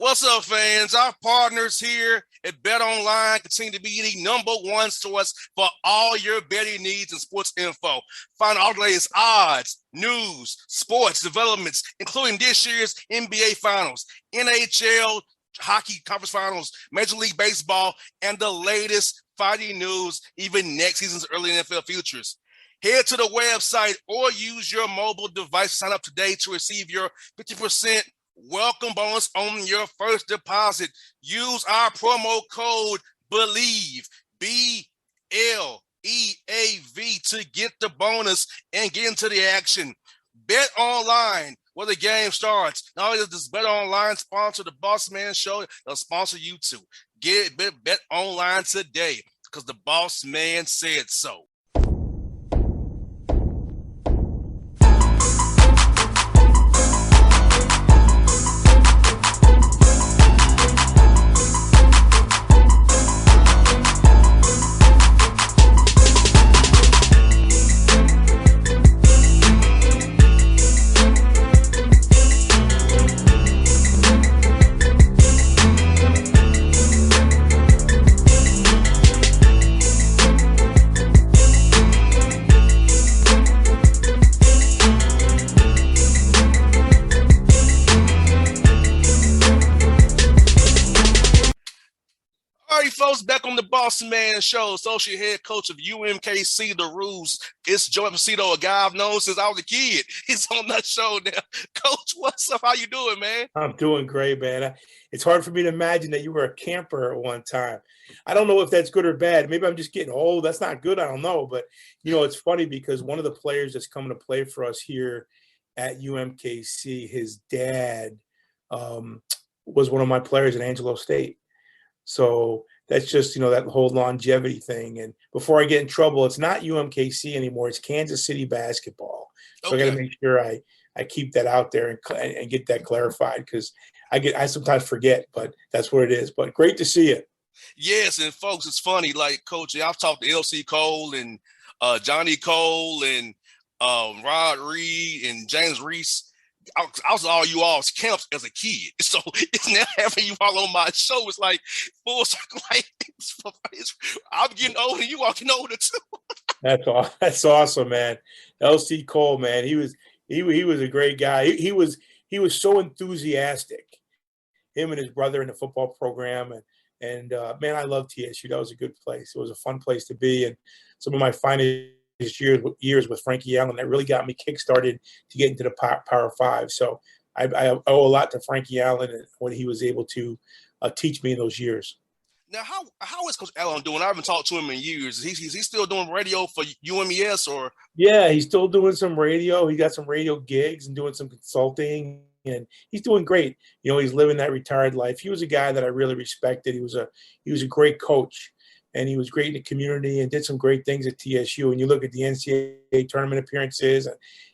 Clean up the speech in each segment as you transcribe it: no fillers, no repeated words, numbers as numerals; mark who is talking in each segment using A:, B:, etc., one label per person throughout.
A: What's up, fans? Our partners here at Bet Online continue to be the number one source for all your betting needs and sports info. Find all the latest odds, news, sports developments, including this year's NBA Finals, NHL hockey conference finals, Major League Baseball, and the latest fighting news, even next season's early NFL futures. Head to the website or use your mobile device to sign up today to receive your 50% welcome bonus on your first deposit. Use our promo code BELIEVE, BLEAV, to get the bonus and get into the action. Bet online where the game starts. Not only does this Bet Online sponsor the Bossman Show, they'll sponsor you too. Get it, bet online today because the Boss Man said so. Folks, back on the Boss Man Show, associate head coach of UMKC, The Rules. It's Joe Esposito, a guy I've known since I was a kid. He's on that show now. Coach, what's up? How you doing, man?
B: I'm doing great, man. It's hard for me to imagine that you were a camper at one time. I don't know if that's good or bad. Maybe I'm just getting old. That's not good. I don't know. But, it's funny because one of the players that's coming to play for us here at UMKC, his dad was one of my players at Angelo State. So that's just, that whole longevity thing. And before I get in trouble, it's not UMKC anymore. It's Kansas City basketball. So okay. I got to make sure I keep that out there and get that clarified because I sometimes forget, but that's what it is. But great to see you.
A: Yes, and folks, it's funny. Like, Coach, I've talked to LC Cole and Johnny Cole and Rod Reed and James Reese. I was all you all's camps as a kid, so it's now having you all on my show. It's like full circle. Like I'm getting older, and you all getting older too.
B: That's awesome, man. LC Cole, man, he was a great guy. He was so enthusiastic. Him and his brother in the football program, and man, I love TSU. That was a good place. It was a fun place to be, and some of my finest years with Frankie Allen that really got me kickstarted to get into the Power Five. So I owe a lot to Frankie Allen and what he was able to teach me in those years.
A: Now, how is Coach Allen doing? I haven't talked to him in years. Is he still doing radio for UMES or?
B: Yeah, he's still doing some radio. He got some radio gigs and doing some consulting, and he's doing great. He's living that retired life. He was a guy that I really respected. He was a great coach. And he was great in the community and did some great things at TSU. And you look at the NCAA tournament appearances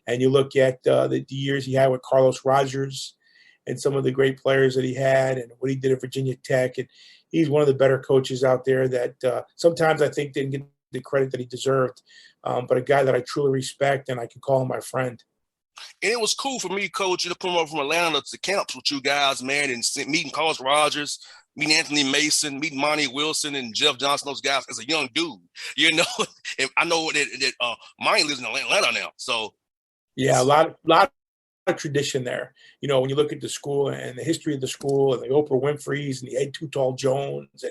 B: and you look at the years he had with Carlos Rogers and some of the great players that he had and what he did at Virginia Tech. And he's one of the better coaches out there that sometimes I think didn't get the credit that he deserved, but a guy that I truly respect and I can call him my friend.
A: And it was cool for me, Coach, to come over from Atlanta to camps with you guys, man, and meeting Carlos Rogers, meeting Anthony Mason, meeting Monty Wilson and Jeff Johnson, those guys as a young dude, And I know that Monty lives in Atlanta now. So
B: yeah, a lot of tradition there. When you look at the school and the history of the school and the Oprah Winfrey's and the Ed Too Tall Jones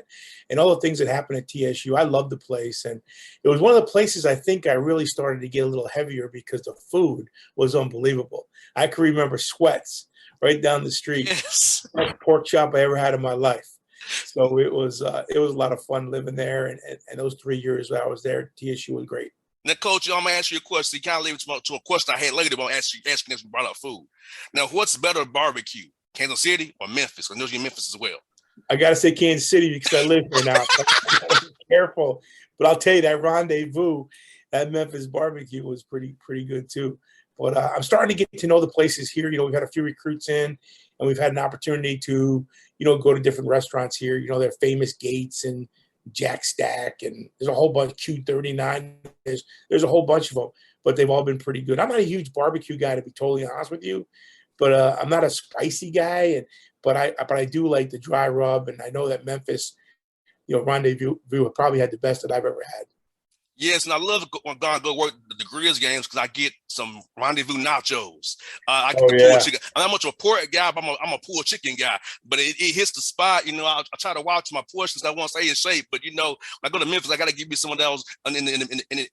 B: and all the things that happened at TSU, I love the place. And it was one of the places I think I really started to get a little heavier because the food was unbelievable. I can remember Sweats right down the street.
A: Yes.
B: Best pork chop I ever had in my life. So it was a lot of fun living there. And those 3 years I was there, TSU was great.
A: Now, Coach, I'm going to ask you a question. You kind of leave it to a question I had later, but I'm asking as we brought up food. Now, what's better barbecue, Kansas City or Memphis? I know you're in Memphis as well.
B: I got to say Kansas City because I live here now. Be careful. But I'll tell you that rendezvous at Memphis barbecue was pretty good too. But I'm starting to get to know the places here. We've had a few recruits in, and we've had an opportunity to, go to different restaurants here. They're famous Gates and Jack Stack, and there's a whole bunch, Q39. There's a whole bunch of them, but they've all been pretty good. I'm not a huge barbecue guy, to be totally honest with you, but I'm not a spicy guy. but I do like the dry rub, and I know that Memphis, Rendezvous probably had the best that I've ever had.
A: Yes, and I love when God go work the Grizz games because I get some rendezvous nachos. I get
B: Oh
A: the pulled
B: yeah.
A: chicken. I'm not much of a pork guy, but I'm a pulled chicken guy. But it hits the spot. I try to watch my portions. I want to stay in shape. But when I go to Memphis, I got to give me some of those. And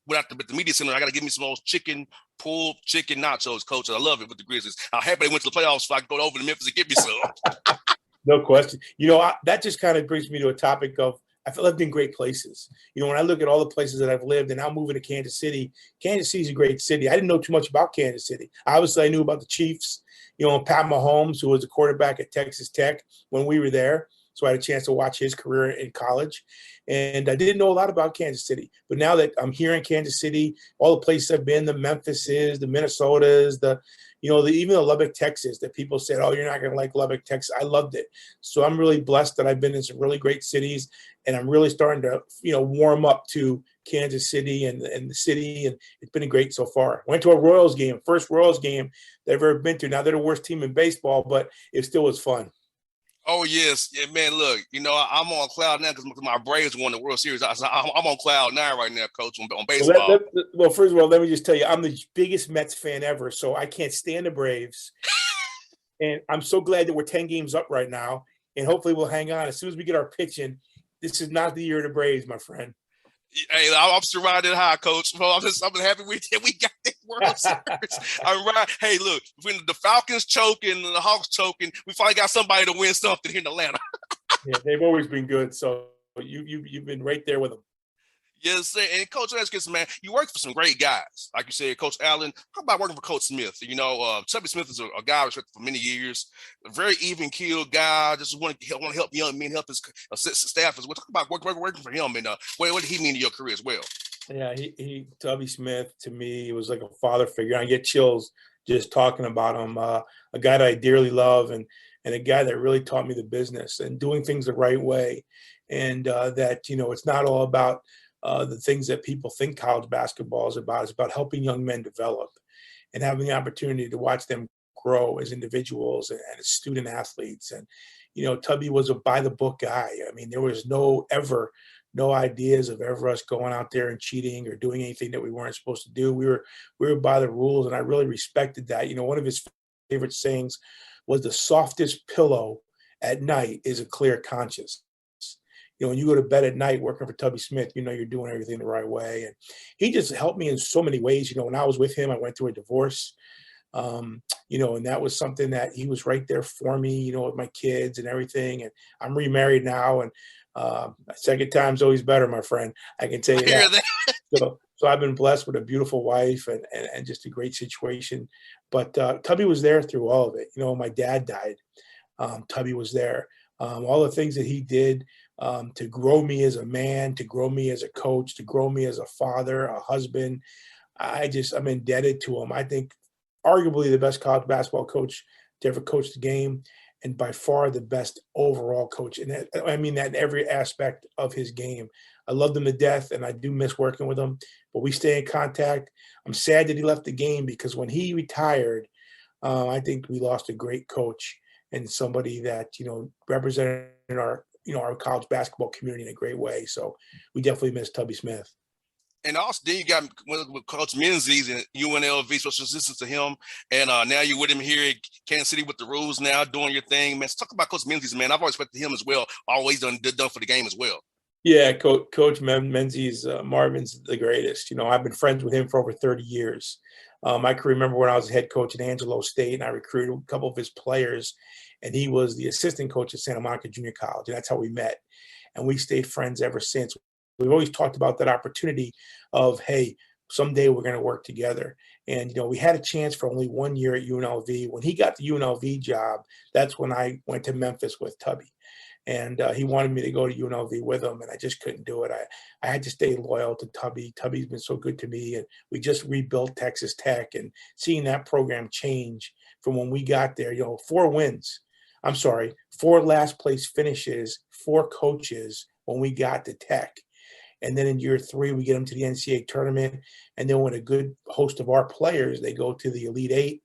A: without the media center, I got to give me some of those pulled chicken nachos, Coach. I love it with the Grizzlies. I'm happy they went to the playoffs, so I can go over to Memphis and get me some.
B: No question. That just kind of brings me to a topic of I've lived in great places. When I look at all the places that I've lived and now moving to Kansas City is a great city. I didn't know too much about Kansas City. Obviously, I knew about the Chiefs, Pat Mahomes, who was a quarterback at Texas Tech when we were there. So I had a chance to watch his career in college. And I didn't know a lot about Kansas City. But now that I'm here in Kansas City, all the places I've been, the Memphises, the Minnesotas, even the Lubbock, Texas, that people said, oh, you're not going to like Lubbock, Texas. I loved it. So I'm really blessed that I've been in some really great cities, and I'm really starting to, warm up to Kansas City and the city, and it's been great so far. Went to a Royals game, first Royals game that I've ever been to. Now they're the worst team in baseball, but it still was fun.
A: Oh yes, yeah, man. Look, I'm on cloud now because my Braves won the World Series. I'm on cloud nine right now, Coach, on baseball.
B: Well, first of all, let me just tell you, I'm the biggest Mets fan ever, so I can't stand the Braves. And I'm so glad that we're 10 games up right now, and hopefully we'll hang on. As soon as we get our pitching, this is not the year of the Braves, my friend.
A: Hey, I'm surrounded high, Coach. Well, I'm happy we got that World Series. I'm right. Hey, look, when the Falcons choking and the Hawks choking, we finally got somebody to win something here in Atlanta.
B: Yeah, they've always been good. So you've been right there with them.
A: Yes, sir. And Coach Eskis, man, you work for some great guys. Like you said, Coach Allen. How about working for Coach Smith? Tubby Smith is a guy I respected for many years. A very even-keeled guy. Just want to help young men, help his staff as well. Talk about working for him, and what did he mean to your career as well?
B: Yeah, Tubby Smith, to me, was like a father figure. I get chills just talking about him. A guy that I dearly love, and a guy that really taught me the business and doing things the right way. And that, it's not all about the things that people think college basketball is about. It's about helping young men develop and having the opportunity to watch them grow as individuals and as student athletes. And, Tubby was a by the book guy. I mean, there was no ideas of ever us going out there and cheating or doing anything that we weren't supposed to do. We were by the rules, and I really respected that. One of his favorite sayings was, the softest pillow at night is a clear conscience. When you go to bed at night working for Tubby Smith, you're doing everything the right way. And he just helped me in so many ways. When I was with him, I went through a divorce, and that was something that he was right there for me, with my kids and everything. And I'm remarried now, and second time's always better, my friend. I can tell you that. So I've been blessed with a beautiful wife and just a great situation. But Tubby was there through all of it. My dad died. Tubby was there. All the things that he did to grow me as a man, to grow me as a coach, to grow me as a father, a husband. I'm indebted to him. I think arguably the best college basketball coach to ever coach the game, and by far the best overall coach. And I mean that in every aspect of his game. I loved him to death, and I do miss working with him, but we stay in contact. I'm sad that he left the game, because when he retired, I think we lost a great coach and somebody that, represented our college basketball community in a great way. So we definitely miss Tubby Smith.
A: And also, then you got with Coach Menzies and UNLV, special assistant to him. And now you're with him here in Kansas City with the rules now, doing your thing. Man, let's talk about Coach Menzies, man. I've always respected him as well. Always done for the game as well.
B: Yeah, Coach Menzies, Marvin's the greatest. I've been friends with him for over 30 years. I can remember when I was head coach at Angelo State, and I recruited a couple of his players, and he was the assistant coach at Santa Monica Junior College, and that's how we met. And we stayed friends ever since. We've always talked about that opportunity of, hey, someday we're going to work together. And, we had a chance for only 1 year at UNLV. When he got the UNLV job, that's when I went to Memphis with Tubby. And he wanted me to go to UNLV with him, and I just couldn't do it. I had to stay loyal to Tubby. Tubby's been so good to me, and we just rebuilt Texas Tech, and seeing that program change from when we got there, 4 wins. I'm sorry, 4 last place finishes, 4 coaches when we got to Tech. And then in year 3, we get them to the NCAA tournament. And then when a good host of our players, they go to the Elite 8.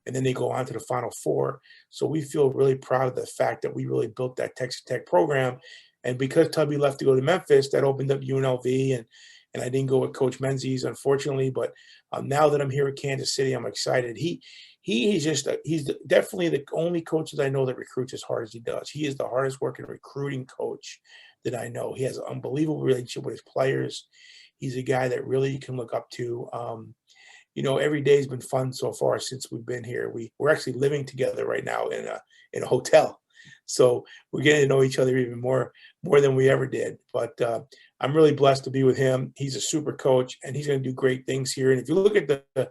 B: and then they go on to the Final Four. So we feel really proud of the fact that we really built that Texas Tech program. And because Tubby left to go to Memphis, that opened up UNLV, and I didn't go with Coach Menzies, unfortunately. But now that I'm here at Kansas City, I'm excited. He's definitely the only coach that I know that recruits as hard as he does. He is the hardest working recruiting coach that I know. He has an unbelievable relationship with his players. He's a guy that really you can look up to. Every day's been fun so far since we've been here. We're actually living together right now in a hotel. So we're getting to know each other even more than we ever did. But I'm really blessed to be with him. He's a super coach, and he's going to do great things here. And if you look at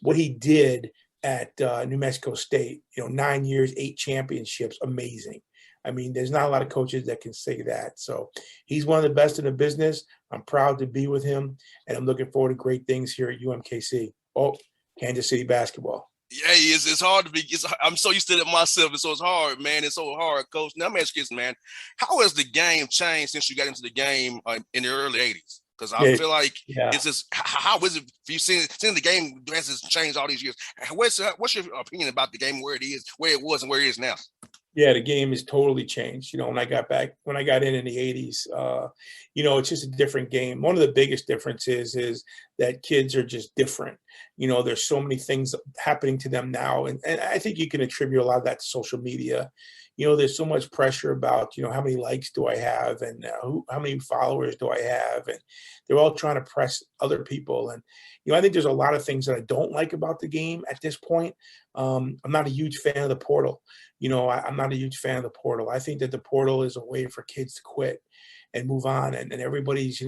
B: what he did at New Mexico State, 9 years, 8 championships, amazing. I mean, there's not a lot of coaches that can say that. So he's one of the best in the business. I'm proud to be with him, and I'm looking forward to great things here at UMKC. Oh, Kansas City basketball.
A: Yeah, it's hard to be. I'm so used to it myself, and so it's hard, man. It's so hard, Coach. Now, I'm asking you this, man. How has the game changed since you got into the game in the early '80s? Because I feel like it's just how is it for you seeing the game has changed all these years? What's your opinion about the game, where it is, where it was, and where it is now?
B: Yeah, the game has totally changed. When I got in the 80s, it's just a different game. One of the biggest differences is that kids are just different. There's so many things happening to them now. And I think you can attribute a lot of that to social media. There's so much pressure about, how many likes do I have, and how many followers do I have? And they're all trying to press other people. And, I think there's a lot of things that I don't like about the game at this point. I'm not a huge fan of the portal. I'm not a huge fan of the portal. I think that the portal is a way for kids to quit and move on. And everybody's,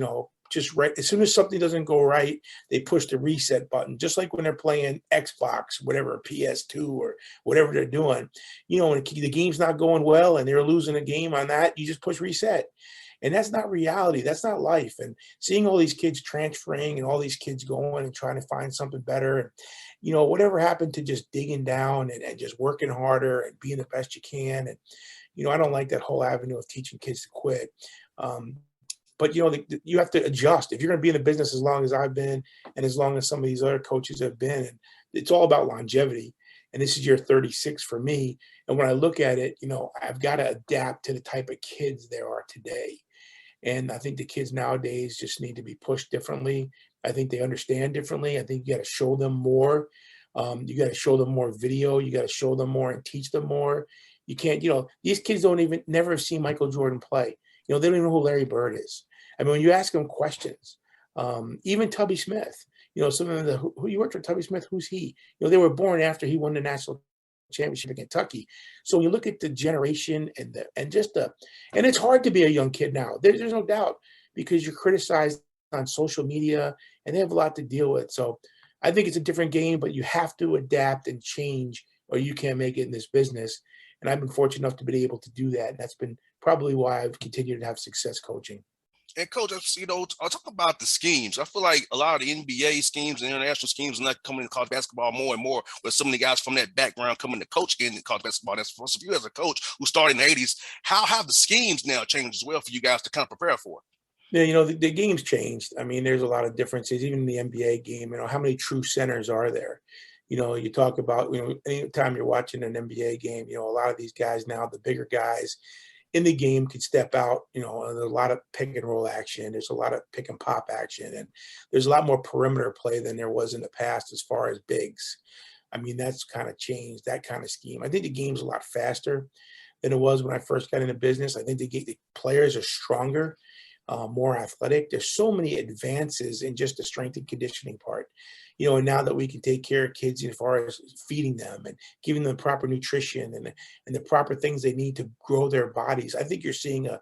B: just right. As soon as something doesn't go right, they push the reset button, just like when they're playing Xbox, whatever, PS2 or whatever they're doing. When the game's not going well and they're losing a game on that, you just push reset. And that's not reality. That's not life. And seeing all these kids transferring and all these kids going and trying to find something better. And, whatever happened to just digging down and just working harder and being the best you can. And, I don't like that whole avenue of teaching kids to quit. But, you have to adjust. If you're going to be in the business as long as I've been and as long as some of these other coaches have been, and it's all about longevity. And this is year 36 for me. And when I look at it, I've got to adapt to the type of kids there are today. And I think the kids nowadays just need to be pushed differently. I think they understand differently. I think you got to show them more. You got to show them more video. You got to show them more and teach them more. You can't, these kids never have seen Michael Jordan play. They don't even know who Larry Bird is. I mean, when you ask them questions, even Tubby Smith, some of them, who you worked for Tubby Smith, who's he? They were born after he won the national championship in Kentucky. So when you look at the generation and it's hard to be a young kid now. There's no doubt, because you're criticized on social media and they have a lot to deal with. So I think it's a different game, but you have to adapt and change or you can't make it in this business. And I've been fortunate enough to be able to do that. And that's been probably why I've continued to have success coaching.
A: And Coach, I'll talk about the schemes. I feel like a lot of the NBA schemes and international schemes are not coming to college basketball more and more, with some of the guys from that background coming to coach in college basketball. That's for you as a coach who started in the 80s. How have the schemes now changed as well for you guys to kind of prepare for it?
B: Yeah, the game's changed. I mean, there's a lot of differences, even in the NBA game. How many true centers are there? You talk about, anytime you're watching an NBA game, a lot of these guys now, the bigger guys in the game could step out, there's a lot of pick and roll action. There's a lot of pick and pop action. And there's a lot more perimeter play than there was in the past as far as bigs. I mean, that's kind of changed, that kind of scheme. I think the game's a lot faster than it was when I first got into business. I think the players are stronger, more athletic. There's so many advances in just the strength and conditioning part. And now that we can take care of kids as far as feeding them and giving them proper nutrition and the proper things they need to grow their bodies, I think you're seeing a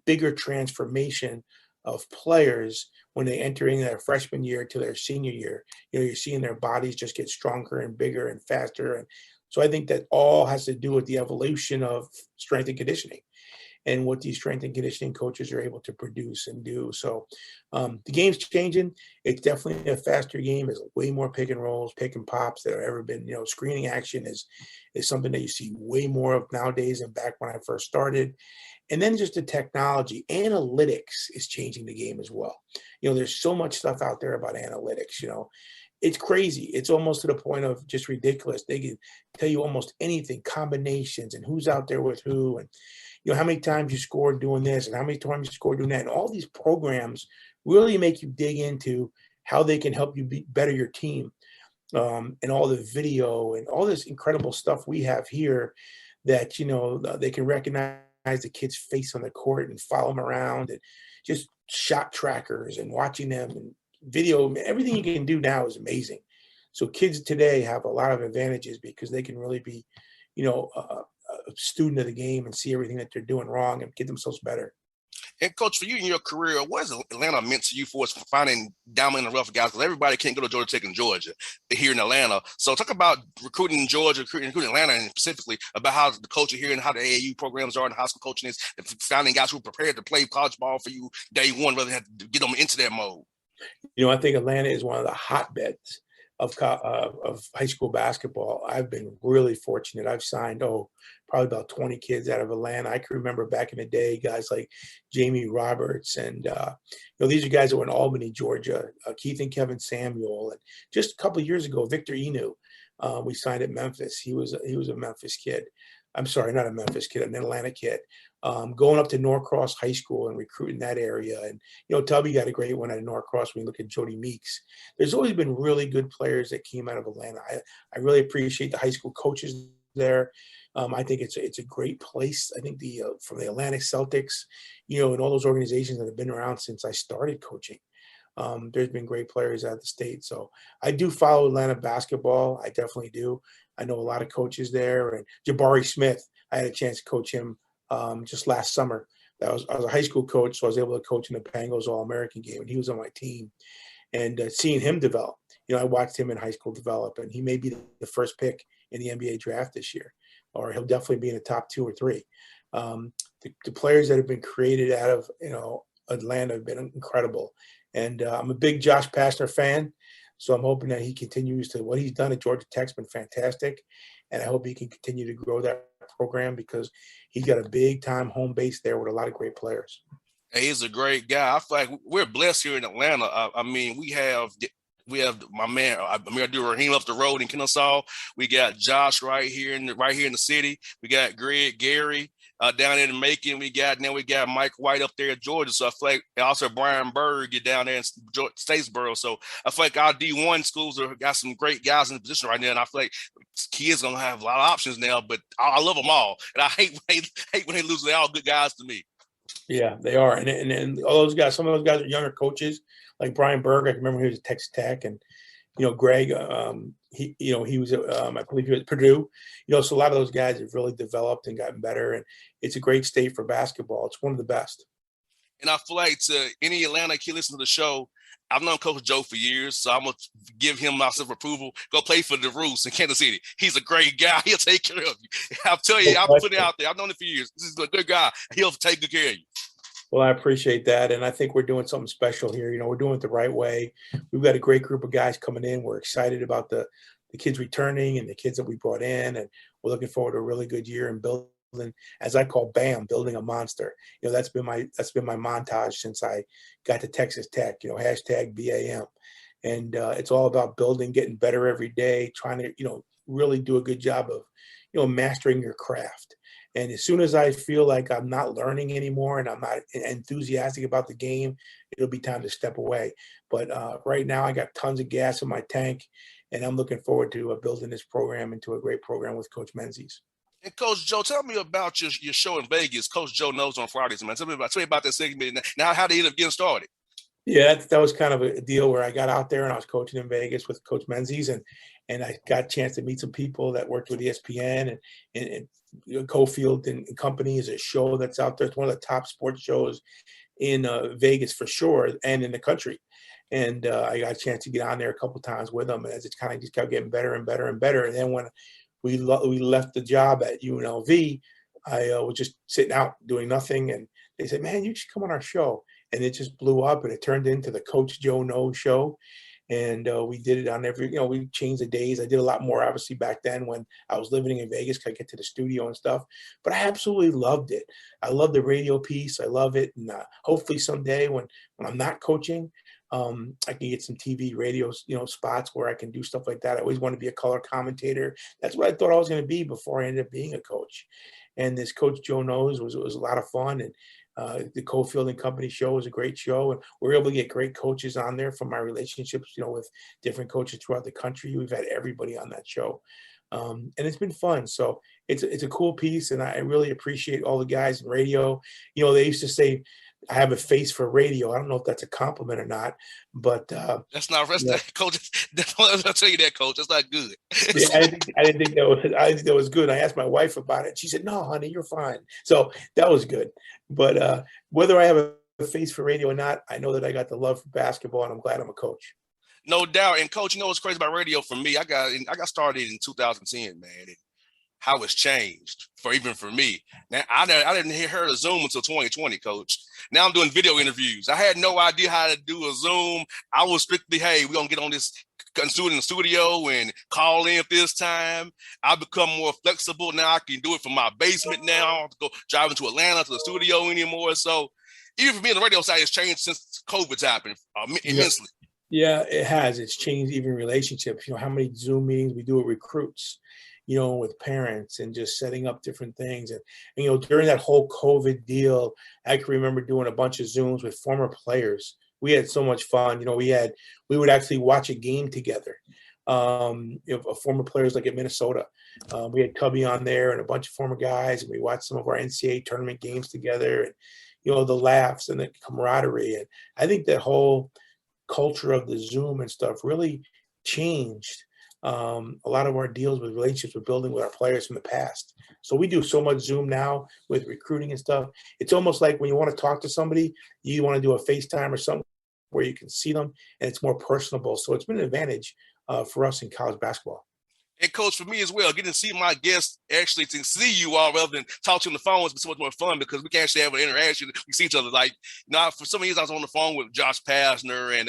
B: bigger transformation of players when they enter in their freshman year to their senior year. You're seeing their bodies just get stronger and bigger and faster. And so I think that all has to do with the evolution of strength and conditioning and what these strength and conditioning coaches are able to produce and do. So the game's changing. It's definitely a faster game. There's way more pick and rolls, pick and pops that have ever been. Screening action is something that you see way more of nowadays than back when I first started. And then just the technology, analytics is changing the game as well. There's so much stuff out there about analytics. it's crazy. It's almost to the point of just ridiculous. They can tell you almost anything, combinations and who's out there with who, and how many times you scored doing this and how many times you scored doing that. And all these programs really make you dig into how they can help you better your team. And all the video and all this incredible stuff we have here that, they can recognize the kid's face on the court and follow them around, and just shot trackers and watching them and video. Everything you can do now is amazing. So kids today have a lot of advantages because they can really be, a student of the game and see everything that they're doing wrong and get themselves better.
A: And Coach, for you in your career, what has Atlanta meant to you for us finding diamond and rough guys? Because everybody can't go to Georgia Tech in Georgia. They're here in Atlanta. So talk about recruiting in Georgia, recruiting Atlanta, and specifically about how the culture here and how the AAU programs are and high school coaching is, and finding guys who are prepared to play college ball for you day one, rather than have to get them into that mode.
B: I think Atlanta is one of the hotbeds of high school basketball. I've been really fortunate. I've signed, probably about 20 kids out of Atlanta. I can remember back in the day, guys like Jamie Roberts, and these are guys that were in Albany, Georgia, Keith and Kevin Samuel. And just a couple of years ago, Victor Inu, we signed at Memphis. He was a Memphis kid. I'm sorry, not a Memphis kid, an Atlanta kid. Going up to Norcross High School and recruiting that area. And, Tubby got a great one at Norcross when you look at Jody Meeks. There's always been really good players that came out of Atlanta. I really appreciate the high school coaches there. I think it's a great place. I think from the Atlantic Celtics, and all those organizations that have been around since I started coaching, there's been great players out of the state. So I do follow Atlanta basketball. I definitely do. I know a lot of coaches there. And Jabari Smith, I had a chance to coach him just last summer. I was a high school coach, so I was able to coach in the Bengals All-American game, and he was on my team. And seeing him develop, I watched him in high school develop, and he may be the first pick in the NBA draft this year, or he'll definitely be in the top 2 or 3. The players that have been created out of Atlanta have been incredible, and I'm a big Josh Pastner fan, so I'm hoping that he continues to what he's done at Georgia Tech's been fantastic, and I hope he can continue to grow that program because he's got a big time home base there with a lot of great players.
A: Hey, he's a great guy. I feel like we're blessed here in Atlanta. I mean, we have my man Amir Abdul-Rahim up the road in Kennesaw. We got Josh right here in the city. We got Greg Gary down there in Macon. We got Mike White up there in Georgia. So I feel like also Brian Berg get down there in Statesboro. So I feel like our D1 schools got some great guys in the position right now, and I feel like kids gonna have a lot of options now. But I love them all, and I hate when they lose. They're all good guys to me.
B: Yeah, they are, and all those guys. Some of those guys are younger coaches, like Brian Berg. I can remember he was at Texas Tech, and Greg. He was I believe he was at Purdue. So a lot of those guys have really developed and gotten better, and it's a great state for basketball. It's one of the best.
A: And I feel like to any Atlanta kid listening to the show, I've known Coach Joe for years, so I'm going to give him my approval. Go play for the Roos in Kansas City. He's a great guy. He'll take care of you. I'll tell you, I'll put it out there. I've known him for years. This is a good guy. He'll take good care of you.
B: Well, I appreciate that, and I think we're doing something special here. We're doing it the right way. We've got a great group of guys coming in. We're excited about the kids returning and the kids that we brought in, and we're looking forward to a really good year and building, as I call BAM, building a monster. That's been my montage since I got to Texas Tech. Hashtag BAM, and it's all about building, getting better every day, trying to really do a good job of mastering your craft. And as soon as I feel like I'm not learning anymore and I'm not enthusiastic about the game, it'll be time to step away. But right now I got tons of gas in my tank, and I'm looking forward to building this program into a great program with Coach Menzies.
A: And Coach Joe, tell me about your show in Vegas. Coach Joe Knows on Fridays, man. Tell me about that segment. Now, how did it end up getting started?
B: Yeah, that was kind of a deal where I got out there and I was coaching in Vegas with Coach Menzies, and I got a chance to meet some people that worked with ESPN and Cofield and Company is a show that's out there. It's one of the top sports shows in Vegas for sure, and in the country. And I got a chance to get on there a couple times with them, as it kind of just kept getting better and better and better. And then when we left the job at UNLV, I was just sitting out doing nothing, and they said, "Man, you should come on our show." And it just blew up, and it turned into the Coach Joe Knows show. And we did it on we changed the days. I did a lot more, obviously, back then when I was living in Vegas, because I get to the studio and stuff. But I absolutely loved it. I love the radio piece. I love it. And hopefully someday when I'm not coaching, I can get some TV, radio, spots where I can do stuff like that. I always wanted to be a color commentator. That's what I thought I was going to be before I ended up being a coach. And this Coach Joe Knows was a lot of fun. And the Cofield and Company show was a great show. And we were able to get great coaches on there from my relationships, with different coaches throughout the country. We've had everybody on that show. And it's been fun. So it's a cool piece. And I really appreciate all the guys in radio. They used to say, I have a face for radio. I don't know if that's a compliment or not, but
A: that's not coach. I'll tell you that, coach. That's not good.
B: Yeah, I didn't think that was good. I asked my wife about it. She said, "No, honey, you're fine." So that was good. But whether I have a face for radio or not, I know that I got the love for basketball, and I'm glad I'm a coach.
A: No doubt. And coach, what's crazy about radio for me? I got started in 2010, man. And how it's changed for me. Now I didn't hear of Zoom until 2020, coach. Now I'm doing video interviews. I had no idea how to do a Zoom. I was strictly, hey, we're gonna get on this do it in the studio and call in this time. I've become more flexible now. I can do it from my basement now. I don't have to go driving to Atlanta to the studio anymore. So even for me, the radio side has changed since COVID's happened immensely.
B: Yeah, it has. It's changed even relationships. How many Zoom meetings we do with recruits, with parents and just setting up different things. And during that whole COVID deal, I can remember doing a bunch of Zooms with former players. We had so much fun. We would actually watch a game together. Former players like at Minnesota. We had Cubby on there and a bunch of former guys, and we watched some of our NCAA tournament games together, and the laughs and the camaraderie. And I think that whole culture of the Zoom and stuff really changed a lot of our deals with relationships we're building with our players from the past. So we do so much Zoom now with recruiting and stuff. It's almost like when you want to talk to somebody, you want to do a FaceTime or something where you can see them and it's more personable. So it's been an advantage for us in college basketball.
A: And coach, for me as well, getting to see my guests actually to see you all rather than talk to you on the phone has been so much more fun because we can actually have an interaction. We see each other. Like, for some years I was on the phone with Josh Pastner and,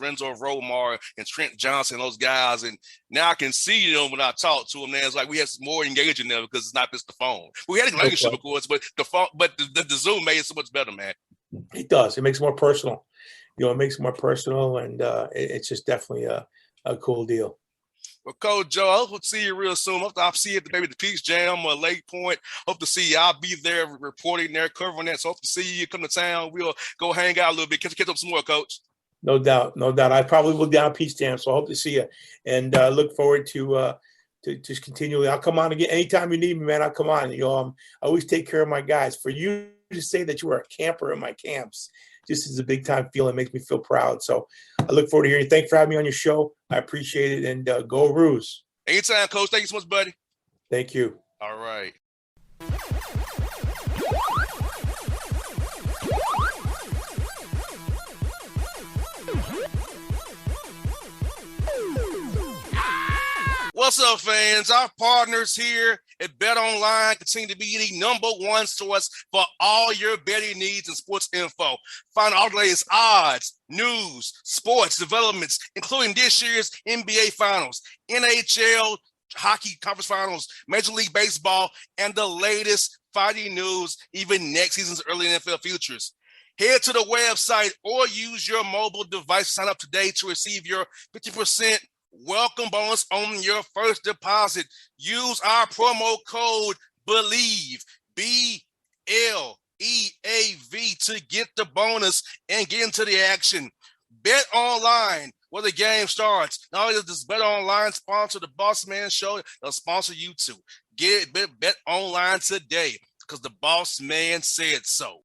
A: Renzo Romar and Trent Johnson, those guys. And now I can see them when I talk to them. Now it's like we have more engaging there because it's not just the phone. We had a relationship, of course, but the phone, but the Zoom made it so much better, man.
B: It does. It makes it more personal. It makes it more personal, and it's just definitely a cool deal.
A: Well, Coach Joe, I hope to see you real soon. I'll see you at maybe the Peach Jam or Lake Point. Hope to see you. I'll be there reporting there, covering that. So hope to see you. Come to town. We'll go hang out a little bit. Catch up some more, Coach.
B: No doubt. I probably will down Peach Jam. So I hope to see you, and look forward to just continually. I'll come on again anytime you need me, man. I'll come on. I always take care of my guys. For you to say that you were a camper in my camps, just is a big time feeling. Makes me feel proud. So I look forward to hearing you. Thanks for having me on your show. I appreciate it. And go Roos.
A: Anytime, Coach. Thank you so much, buddy.
B: Thank you.
A: All right. What's up, fans? Our partners here at Bet Online continue to be the number one source for all your betting needs and sports info. Find all the latest odds, news, sports developments, including this year's NBA Finals, NHL Hockey Conference Finals, Major League Baseball, and the latest fighting news, even next season's early NFL futures. Head to the website or use your mobile device to sign up today to receive your 50% welcome bonus on your first deposit. Use our promo code BELIEVE, BLEAV, to get the bonus and get into the action. Bet online where the game starts. Not only does this Bet Online sponsor the Bossman Show, they'll sponsor you too. Bet online today because the Boss Man said so.